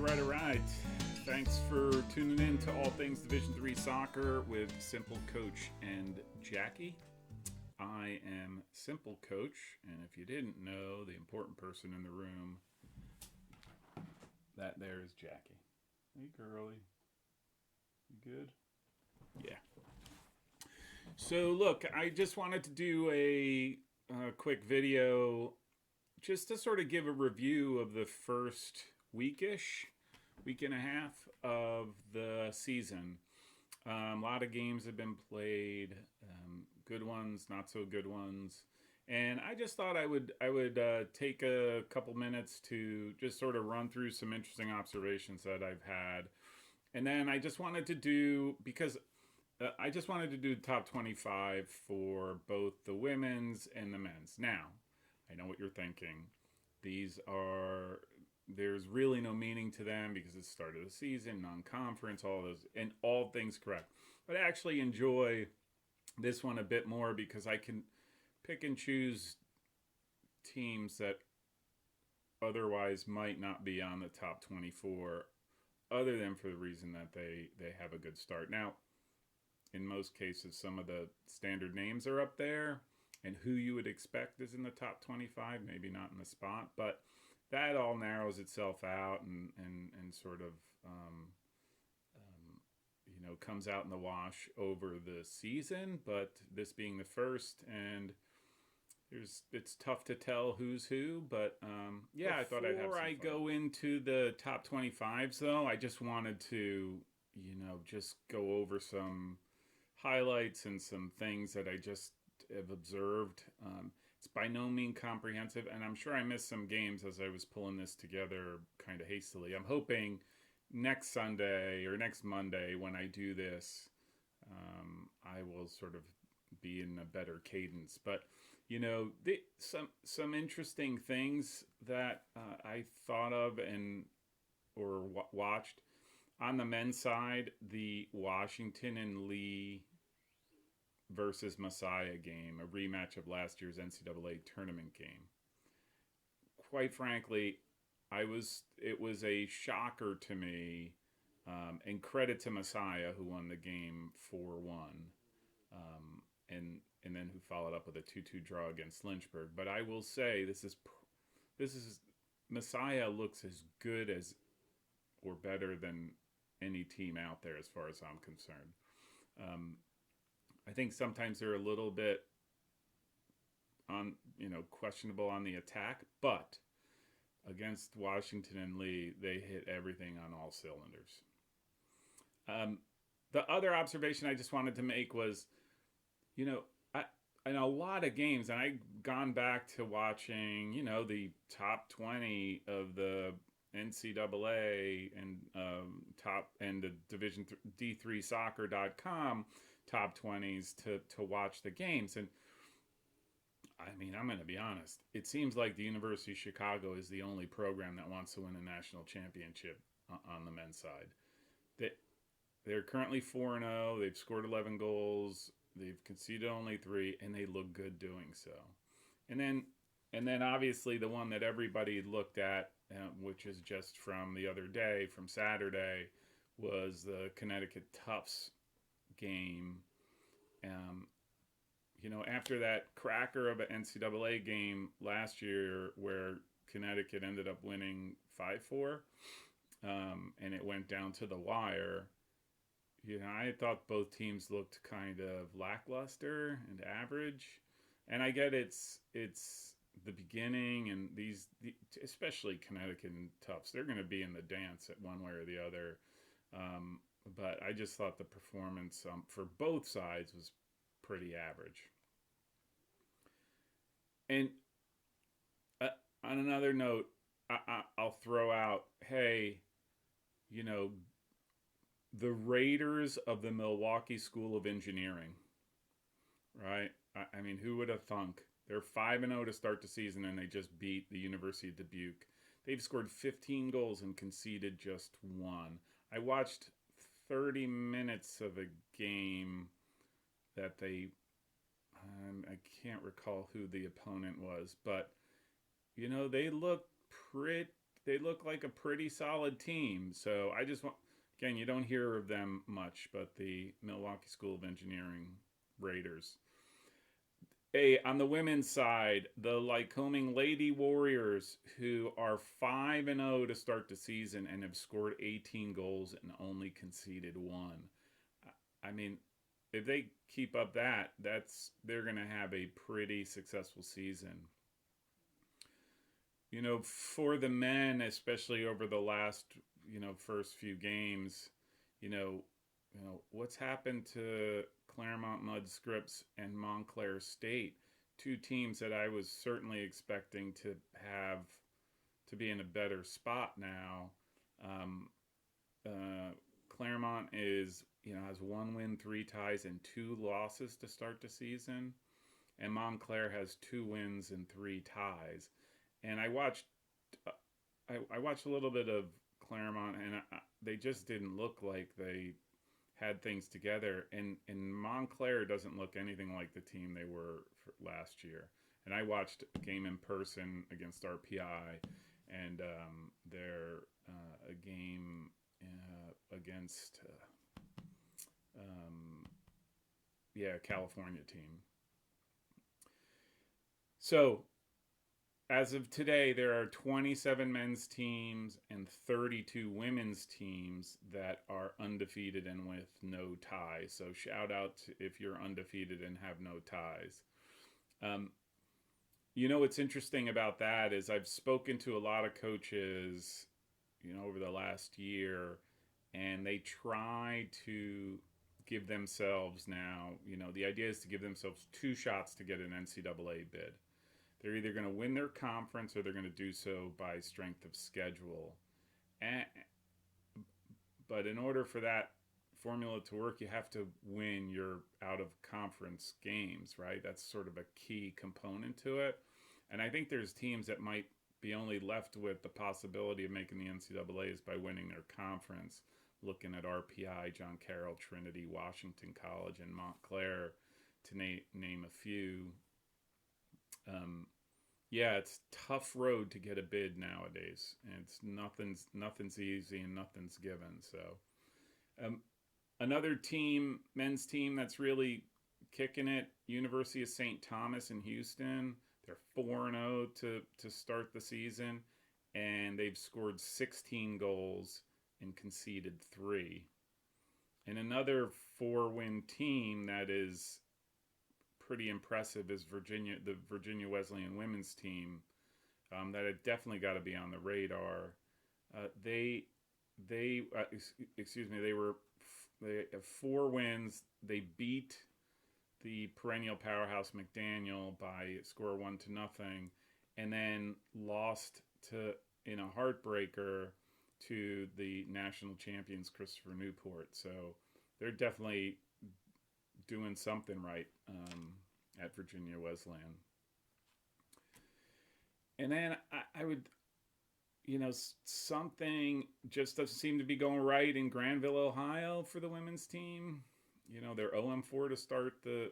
All right. Thanks for tuning in to All Things Division 3 Soccer with Simple Coach and Jackie. I am Simple Coach, and if you didn't know, the important person in the room, that there is Jackie. Hey, girlie. You good? Yeah. So, look, I just wanted to do a quick video just to sort of give a review of the first week and a half of the season. A lot of games have been played, good ones, not so good ones, and I just thought I would take a couple minutes to just sort of run through some interesting observations that I've had, and then I just wanted to do the top 25 for both the women's and the men's. Now, I know what you're thinking. There's really no meaning to them because it's the start of the season, non-conference, all those, and all things correct. But I actually enjoy this one a bit more because I can pick and choose teams that otherwise might not be on the top 24 other than for the reason that they have a good start. Now, in most cases, some of the standard names are up there, and who you would expect is in the top 25, maybe not in the spot, but that all narrows itself out and sort of comes out in the wash over the season. But this being the first, and it's tough to tell who's who. But I thought I'd have some fun. Before I go into the top 25s, though, I just wanted to just go over some highlights and some things that I just have observed. It's by no means comprehensive, and I'm sure I missed some games as I was pulling this together kind of hastily. I'm hoping next Sunday or next Monday when I do this, I will sort of be in a better cadence. But some interesting things that I thought of or watched on the men's side, the Washington and Lee versus Messiah game, a rematch of last year's NCAA tournament game. Quite frankly, it was a shocker to me, and credit to Messiah who won the game 4-1, and then who followed up with a 2-2 draw against Lynchburg. But I will say this is Messiah looks as good as or better than any team out there as far as I'm concerned. I think sometimes they're a little bit questionable on the attack, but against Washington and Lee, they hit everything on all cylinders. The other observation I just wanted to make was, in a lot of games, and I've gone back to watching, the top 20 of the NCAA and the Division D3Soccer.com top 20s to watch the games. And I mean, I'm going to be honest. It seems like the University of Chicago is the only program that wants to win a national championship on the men's side. They're currently 4-0. They've scored 11 goals. They've conceded only 3, and they look good doing so. And then obviously the one that everybody looked at, which is just from the other day, from Saturday, was the Connecticut Tufts game. After that cracker of an NCAA game last year where Connecticut ended up winning 5-4, and it went down to the wire, I thought both teams looked kind of lackluster and average. And I get it's the beginning, and especially Connecticut and Tufts, they're going to be in the dance at one way or the other. But I just thought the performance for both sides was pretty average. And on another note, I'll throw out, hey, the Raiders of the Milwaukee School of Engineering, right? I mean, who would have thunk? They're 5-0 to start the season, and they just beat the University of Dubuque. They've scored 15 goals and conceded just 1. I watched 30 minutes of a game that I can't recall who the opponent was, but they look they look like a pretty solid team. So I just want, again, you don't hear of them much, but the Milwaukee School of Engineering Raiders. Hey, on the women's side, the Lycoming Lady Warriors, who are 5-0 to start the season and have scored 18 goals and only conceded one. I mean, if they keep up that, they're going to have a pretty successful season. For the men, especially over the last, first few games, you know, what's happened to Claremont Mudd Scripps and Montclair State, two teams that I was certainly expecting to have to be in a better spot now. Um, Claremont has 1 win, 3 ties, and 2 losses to start the season, and Montclair has 2 wins and 3 ties. And I watched a little bit of Claremont, and they just didn't look like they had things together. And Montclair doesn't look anything like the team they were last year. And I watched a game in person against RPI, and their a game against California team. So as of today, there are 27 men's teams and 32 women's teams that are undefeated and with no ties. So shout out if you're undefeated and have no ties. What's interesting about that is I've spoken to a lot of coaches, over the last year, and they try to give themselves now, the idea is to give themselves 2 shots to get an NCAA bid. They're either going to win their conference or they're going to do so by strength of schedule. But in order for that formula to work, you have to win your out-of-conference games, right? That's sort of a key component to it. And I think there's teams that might be only left with the possibility of making the NCAAs by winning their conference, looking at RPI, John Carroll, Trinity, Washington College, and Montclair, to name a few. It's tough road to get a bid nowadays, and it's nothing's easy and nothing's given. So, another team, men's team that's really kicking it, University of St. Thomas in Houston. They're 4-0 to start the season, and they've scored 16 goals and conceded 3. And another 4-win team that is pretty impressive is the Virginia Wesleyan women's team, that had definitely got to be on the radar. They have 4 wins. They beat the perennial powerhouse McDaniel by a score 1-0, and then lost in a heartbreaker to the national champions Christopher Newport. So they're definitely doing something right at Virginia Wesleyan. And then I would, something just doesn't seem to be going right in Granville, Ohio for the women's team. They're 0-4 to start the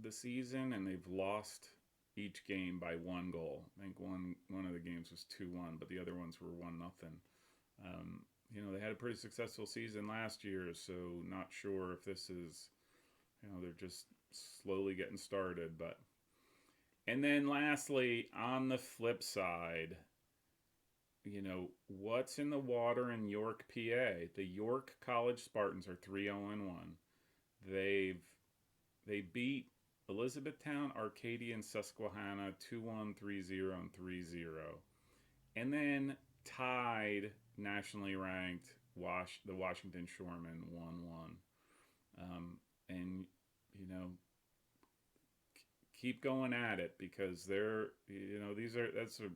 season, and they've lost each game by 1 goal. I think one of the games was 2-1, but the other ones were 1-0. They had a pretty successful season last year, so not sure if this is, they're just slowly getting started. And then lastly, on the flip side, what's in the water in York, PA? The York College Spartans are 3-0-1. They beat Elizabethtown, Arcadia, and Susquehanna 2-1, 3-0, and 3-0. And then tied nationally ranked the Washington Shoremen 1-1. And keep going at it, because that's a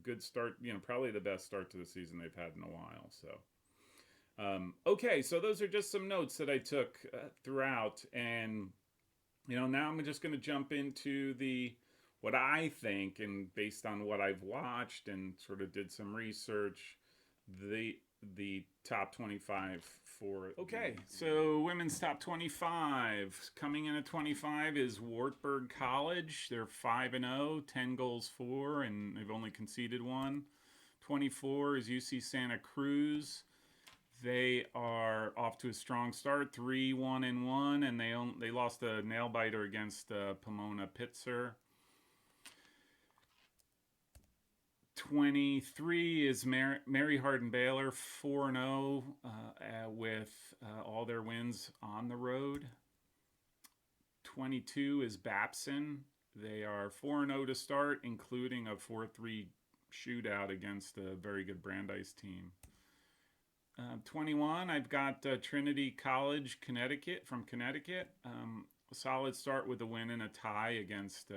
good start, probably the best start to the season they've had in a while. So okay, so those are just some notes that I took throughout, and now I'm just going to jump into what I think, and based on what I've watched and sort of did some research, the top 25 for it. Okay, so women's top 25. Coming in at 25 is Wartburg College. They're 5-0, 10 goals for, and they've only conceded 1. 24 is UC Santa Cruz. They are off to a strong start, 3-1-1, and they lost a nail biter against Pomona Pitzer. 23 is Mary Hardin Baylor, 4-0 with all their wins on the road. 22 is Babson. They are 4-0 to start, including a 4-3 shootout against a very good Brandeis team. 21, I've got Trinity College, Connecticut, from Connecticut. A solid start with a win and a tie against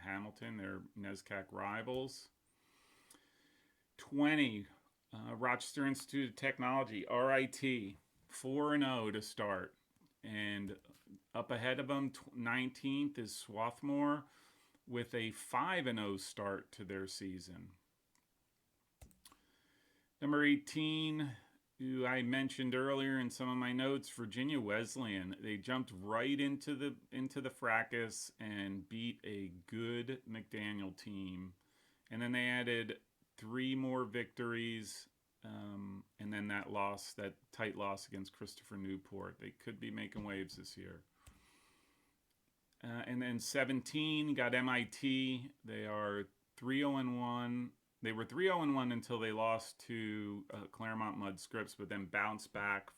Hamilton, their NESCAC rivals. 20, Rochester Institute of Technology, RIT, 4-0 to start. And up ahead of them, 19th is Swarthmore with a 5-0 start to their season. Number 18, who I mentioned earlier in some of my notes, Virginia Wesleyan. They jumped right into the fracas and beat a good McDaniel team. And then they added 3 more victories, and then that tight loss against Christopher Newport. They could be making waves this year. And then 17 got MIT. They are 3-0-1. They were 3-0-1 until they lost to Claremont Mudd Scripps, but then bounced back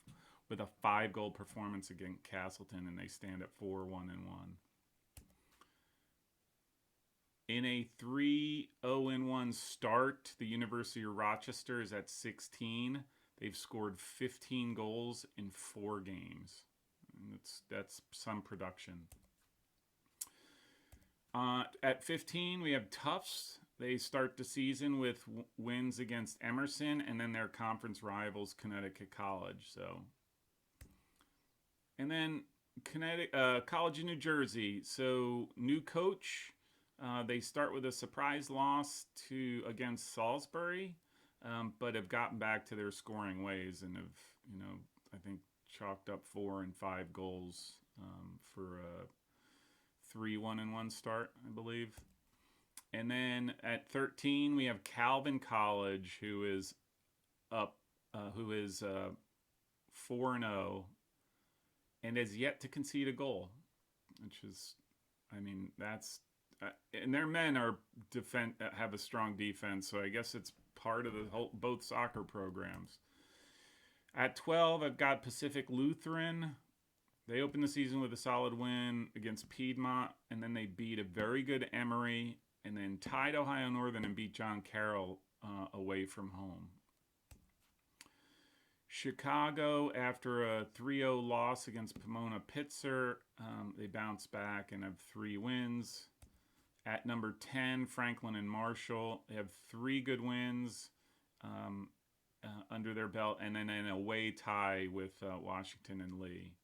with a 5-goal performance against Castleton, and they stand at 4-1-1. In a 3-0-1 start, the University of Rochester is at 16. They've scored 15 goals in 4 games. And that's some production. At 15, we have Tufts. They start the season with wins against Emerson and then their conference rivals, Connecticut College. And then College of New Jersey. So new coach. They start with a surprise loss against Salisbury, but have gotten back to their scoring ways and have, I think chalked up 4 and 5 goals for a 3-1-1 start, I believe. And then at 13, we have Calvin College, who is 4-0 and has yet to concede a goal, which is, that's. And their men have a strong defense, so I guess it's part of both soccer programs. At 12, I've got Pacific Lutheran. They opened the season with a solid win against Piedmont, and then they beat a very good Emory, and then tied Ohio Northern and beat John Carroll away from home. Chicago, after a 3-0 loss against Pomona Pitzer, they bounced back and have 3 wins. At number 10, Franklin and Marshall. They have 3 good wins under their belt, and then an away tie with Washington and Lee.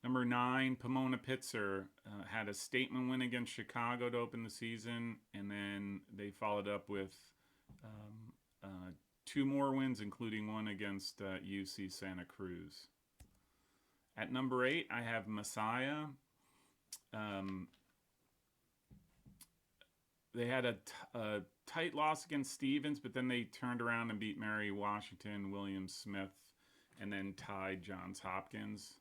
Number 9, Pomona Pitzer had a statement win against Chicago to open the season, and then they followed up with 2 more wins, including one against UC Santa Cruz. At number 8, I have Messiah. They had a tight loss against Stevens, but then they turned around and beat Mary Washington, William Smith, and then tied Johns Hopkins.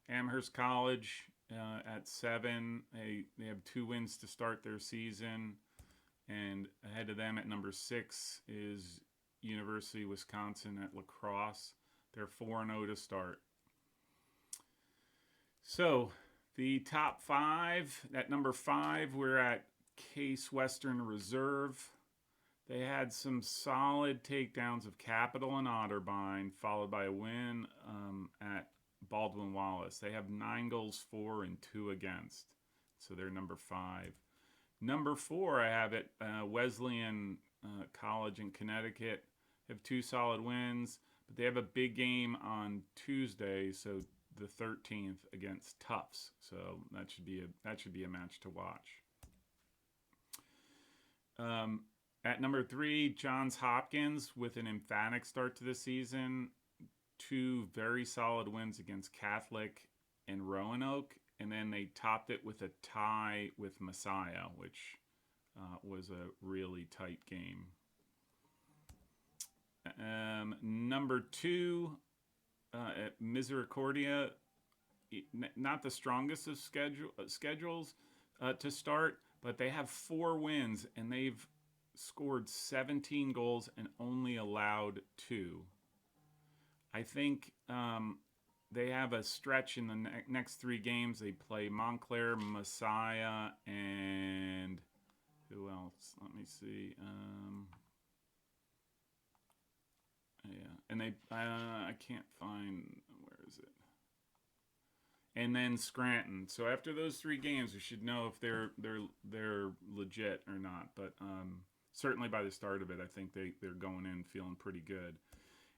Amherst College at 7. They have 2 wins to start their season. And ahead of them at number 6 is University of Wisconsin at La Crosse. They're 4-0 to start. So the top 5, at number 5, we're at Case Western Reserve. They had some solid takedowns of Capital and Otterbein, followed by a win at Baldwin Wallace. They have 9 goals for and 2 against. So they're number 5. Number 4, I have it, Wesleyan College in Connecticut. They have 2 solid wins, but they have a big game on Tuesday, so the 13th against Tufts. So that should be a match to watch. At number 3, Johns Hopkins with an emphatic start to the season. 2 very solid wins against Catholic and Roanoke, and then they topped it with a tie with Messiah, which was a really tight game. Number 2, Misericordia, not the strongest of schedules to start, but they have 4 wins and they've scored 17 goals and only allowed 2. I think they have a stretch in the next 3 games. They play Montclair, Messiah, and who else? Let me see. Yeah, and they I can't find, where is it? And then Scranton. So after those 3 games, we should know if they're legit or not. But certainly by the start of it, I think they're going in feeling pretty good.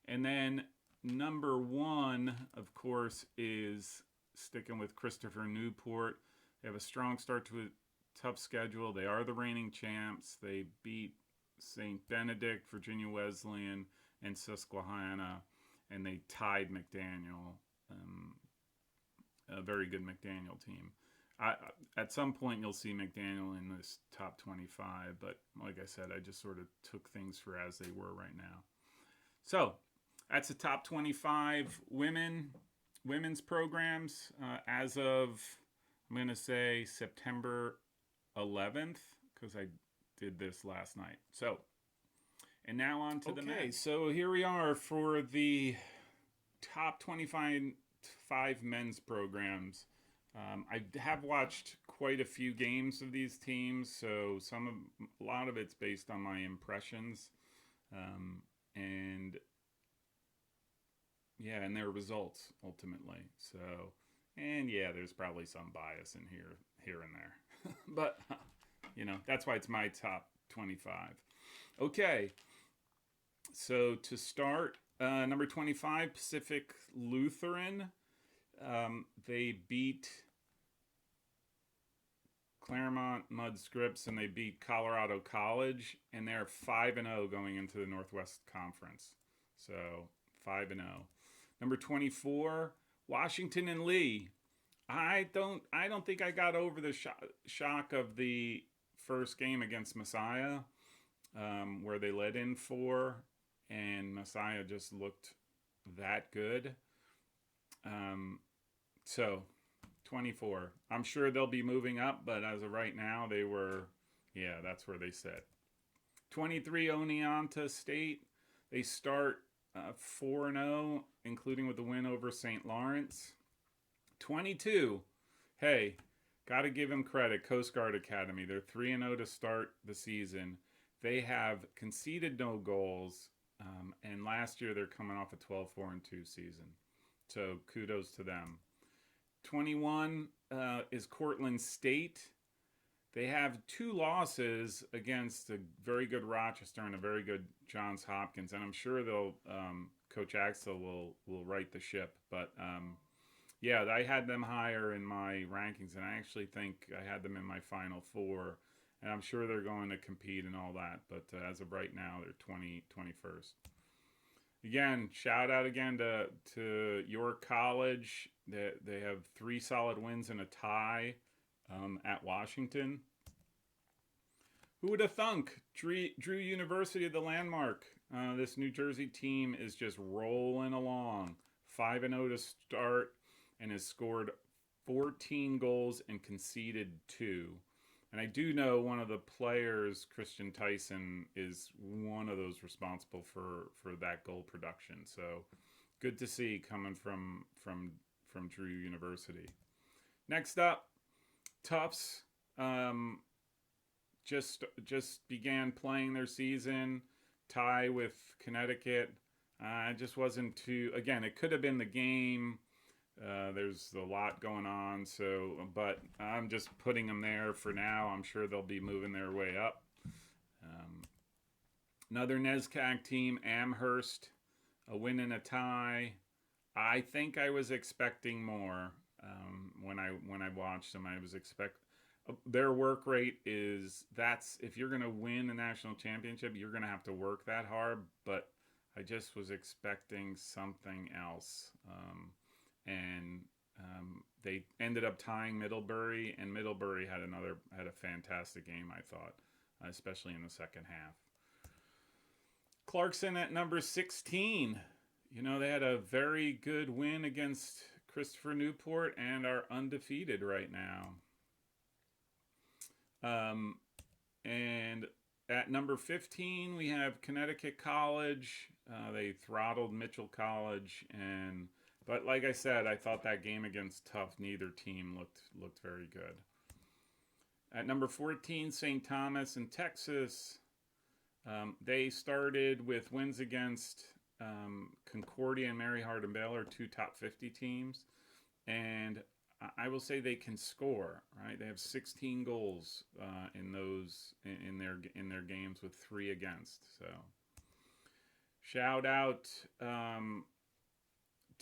And then number 1, of course, is sticking with Christopher Newport. They have a strong start to a tough schedule. They are the reigning champs. They beat St. Benedict, Virginia Wesleyan, and Susquehanna, and they tied McDaniel. A very good McDaniel team. At some point, you'll see McDaniel in this top 25, but like I said, I just sort of took things for as they were right now. So that's the top 25 women's programs as of, I'm going to say, September 11th, because I did this last night. So, and now on to the men. So here we are for the top 25 men's programs. I have watched quite a few games of these teams, so a lot of it's based on my impressions, and their results ultimately. So, and there's probably some bias in here and there, but that's why it's my top 25. Okay, so to start, number 25, Pacific Lutheran. They beat Claremont Mudd Scripps and they beat Colorado College, and they're 5-0 going into the Northwest Conference. So 5-0. Number 24, Washington and Lee. I don't think I got over the shock of the first game against Messiah, where they led in 4, and Messiah just looked that good. So 24. I'm sure they'll be moving up, but as of right now, they were, that's where they sit. 23, Oneonta State. They start 4-0, including with the win over St. Lawrence. 22, hey, got to give them credit, Coast Guard Academy. They're 3-0 to start the season. They have conceded no goals, and last year they're coming off a 12-4-2 season. So kudos to them. 21 is Cortland State. They have 2 losses against a very good Rochester and a very good Johns Hopkins, and I'm sure they'll Coach Axel will right the ship. But I had them higher in my rankings, and I actually think I had them in my Final 4, and I'm sure they're going to compete and all that. But as of right now, they're 21st. Again, shout out again to York College. They have 3 solid wins and a tie at Washington. Who would have thunk? Drew University, the landmark. This New Jersey team is just rolling along. 5-0 to start and has scored 14 goals and conceded 2. And I do know one of the players, Christian Tyson, is one of those responsible for that goal production. So good to see coming from Drew University. Next up, Tufts just began playing their season, tie with Connecticut. It just wasn't too. Again, it could have been the game. There's a lot going on, but I'm just putting them there for now. I'm sure they'll be moving their way up. Another NESCAC team, Amherst, a win and a tie. I think I was expecting more when I watched them. I was their work rate is if you're going to win a national championship, you're going to have to work that hard. But I just was expecting something else. And they ended up tying Middlebury, and Middlebury had a fantastic game, I thought, especially in the second half. Clarkson at number 16. You know, they had a very good win against Christopher Newport and are undefeated right now. And at number 15, we have Connecticut College. They throttled Mitchell College, but like I said, I thought that game against Tufts, neither team looked very good. At number 14, St. Thomas in Texas. They started with wins against Concordia and Mary Hardin Baylor, two top 50 teams, and I will say they can score. Right, they have 16 goals in their games with 3 against. So, shout out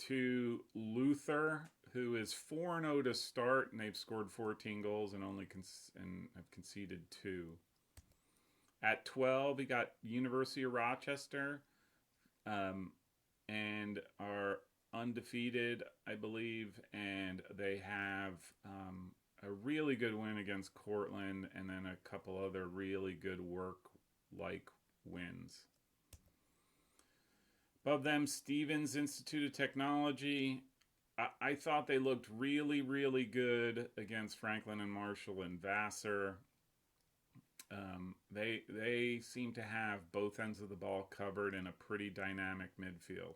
to Luther, who is 4-0 to start, and they've scored 14 goals and and have conceded 2. At 12, we got University of Rochester, and are undefeated, I believe, and they have a really good win against Cortland, and then a couple other really good work-like wins. Above them, Stevens Institute of Technology. I thought they looked really, really good against Franklin and Marshall and Vassar. They seem to have both ends of the ball covered in a pretty dynamic midfield.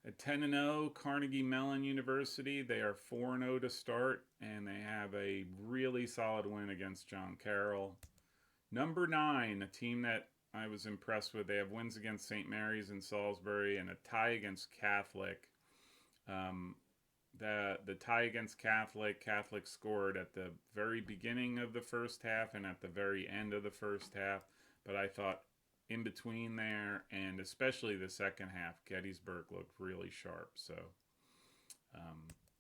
At 10-0, Carnegie Mellon University. They are 4-0 to start, and they have a really solid win against John Carroll. Number 9, a team that I was impressed with. They have wins against St. Mary's in Salisbury and a tie against Catholic. The tie against Catholic scored at the very beginning of the first half and at the very end of the first half. But I thought in between there, and especially the second half, Gettysburg looked really sharp. So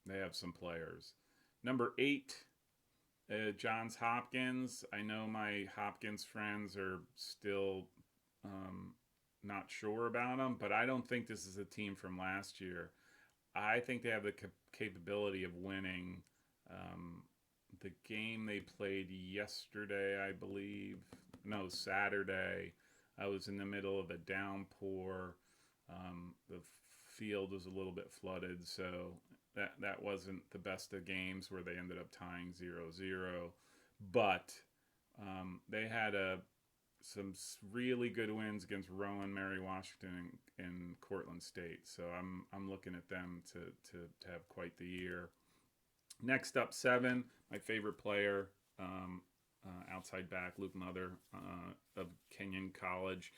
they have some players. Number 8, Johns Hopkins. I know my Hopkins friends are still not sure about them, but I don't think this is a team from last year. I think they have the capability of winning. The game they played yesterday, I believe, no, Saturday, I was in the middle of a downpour. The field was a little bit flooded, so that wasn't the best of games, where they ended up tying 0-0. But they had some really good wins against Rowan, Mary Washington, and Cortland State. So I'm looking at them to have quite the year. Next up, 7, my favorite player, outside back, Luke Mother of Kenyon College.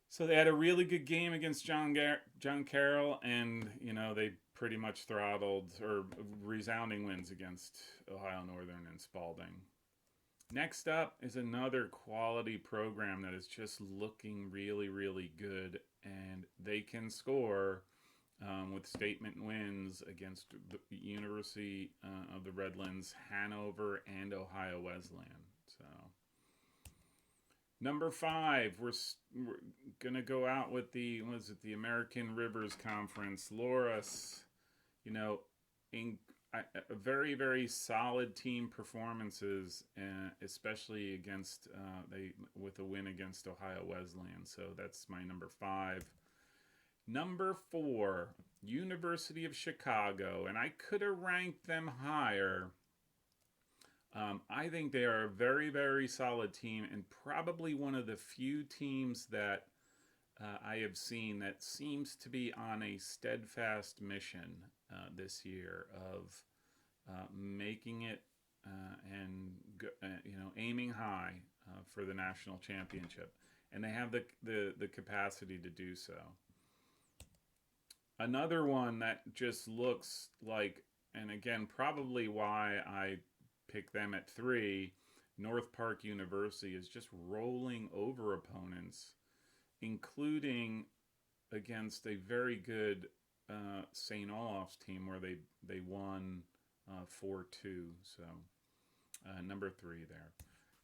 So they had a really good game against John Carroll, and they pretty much throttled, or resounding wins against Ohio Northern and Spalding. Next up is another quality program that is just looking really, really good, and they can score with statement wins against the University of the Redlands, Hanover, and Ohio Wesleyan. So, number 5, we're gonna go out with the American Rivers Conference. Loras, a very, very solid team performances, especially against with a win against Ohio Wesleyan. So that's my number 5. Number 4, University of Chicago, and I could have ranked them higher. I think they are a very, very solid team, and probably one of the few teams that I have seen that seems to be on a steadfast mission this year of making it and aiming high for the national championship, and they have the capacity to do so. Another one that just looks like, and again, probably why I picked them at 3, North Park University, is just rolling over opponents, including against a very good St. Olaf's team where they won 4-2. So number 3 there.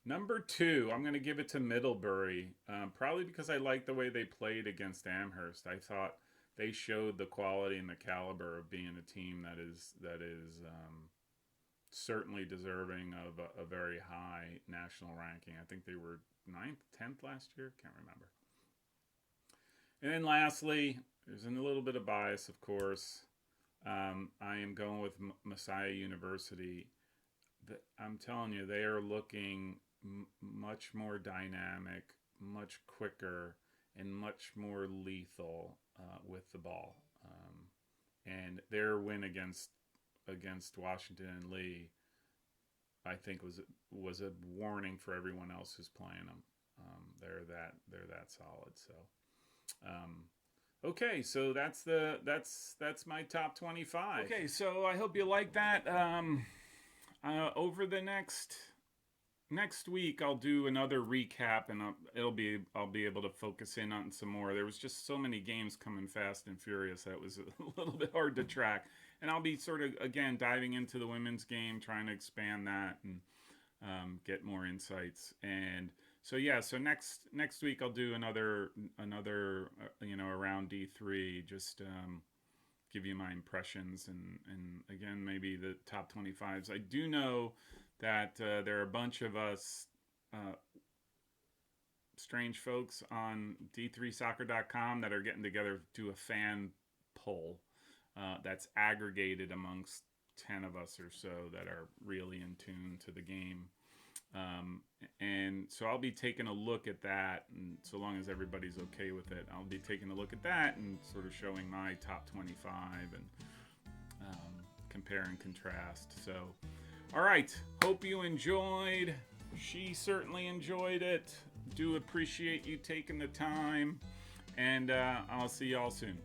Number 2, I'm going to give it to Middlebury, probably because I like the way they played against Amherst. I thought they showed the quality and the caliber of being a team that is certainly deserving of a very high national ranking. I think they were ninth, 10th last year. Can't remember. And then lastly, there's a little bit of bias, of course. I am going with Messiah University. I'm telling you, they are looking much more dynamic, much quicker, and much more lethal with the ball. And their win against Washington and Lee, I think was a warning for everyone else who's playing them. They're that solid. So, okay, so that's my top 25. Okay, so I hope you like that. Over the next week, I'll do another recap, and I'll be able to focus in on some more. There was just so many games coming fast and furious that it was a little bit hard to track. And I'll be sort of again diving into the women's game, trying to expand that and get more insights. And so yeah, so next week I'll do another around D3, just give you my impressions and again maybe the top 25s. I do know that there are a bunch of us strange folks on D3Soccer.com that are getting together to do a fan poll that's aggregated amongst 10 of us or so that are really in tune to the game. And so I'll be taking a look at that, and so long as everybody's okay with it, I'll be taking a look at that and sort of showing my top 25 and compare and contrast. So, all right, hope you enjoyed. She certainly enjoyed it. Do appreciate you taking the time, and I'll see y'all soon.